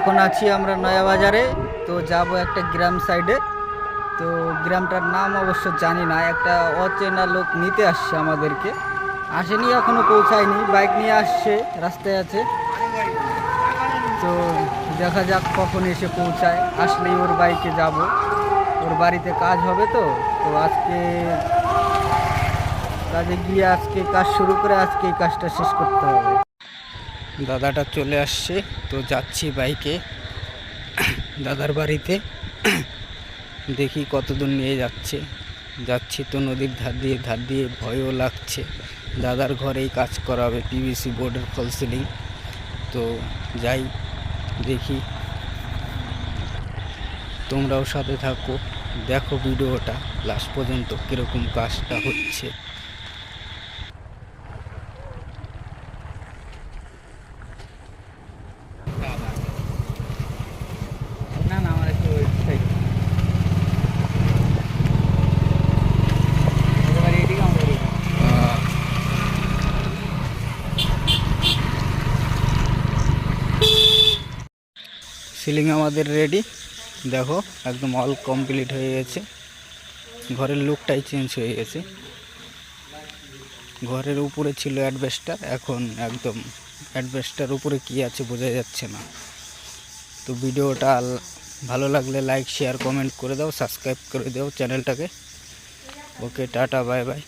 এখন আছি আমরা নয়া বাজারে। তো যাব একটা গ্রাম সাইডে। তো গ্রামটার নাম অবশ্য জানি না, একটা অচেনা লোক নিতে আসছে আমাদেরকে। আসেনি, এখনো পৌঁছায়নি, বাইক নিয়ে আসছে, রাস্তায় আছে। তো দেখা যাক কখন এসে পৌঁছায়, আসলেই ওর বাইকে যাব। ওর বাড়িতে কাজ হবে, তো তো আজকে কাজে গিয়ে আজকে কাজ শুরু করে আজকে এই কাজটা শেষ করতে হবে। দাদাটা চলে আসছে, তো যাচ্ছি বাইকে দাদার বাড়িতে। দেখি কতদূর নিয়ে যাচ্ছি তো নদীর ধার দিয়ে ভয়ও লাগছে। দাদার ঘরেই কাজ করা হবে, পিভিসি বোর্ডের ফল সিলিং। তো যাই, দেখি, তোমরাও সাথে থাকো, দেখো ভিডিওটা লাস্ট পর্যন্ত কীরকম কাজটা হচ্ছে। না না, আমার একটু ওয়েবসাইট সিলিং আমাদের রেডি। দেখো একদম অল কমপ্লিট হয়ে গেছে। ঘরের লুকটাই চেঞ্জ হয়ে গেছে। ঘরের উপরে ছিল অ্যাডবেস্টার, এখন একদম অ্যাডবেস্টার উপরে কি আছে বোঝা যাচ্ছে না। তো ভিডিওটা ভালো লাগলে লাইক শেয়ার কমেন্ট করে দাও, সাবস্ক্রাইব করে দাও চ্যানেলটাকে। ওকে, টাটা, বাই বাই।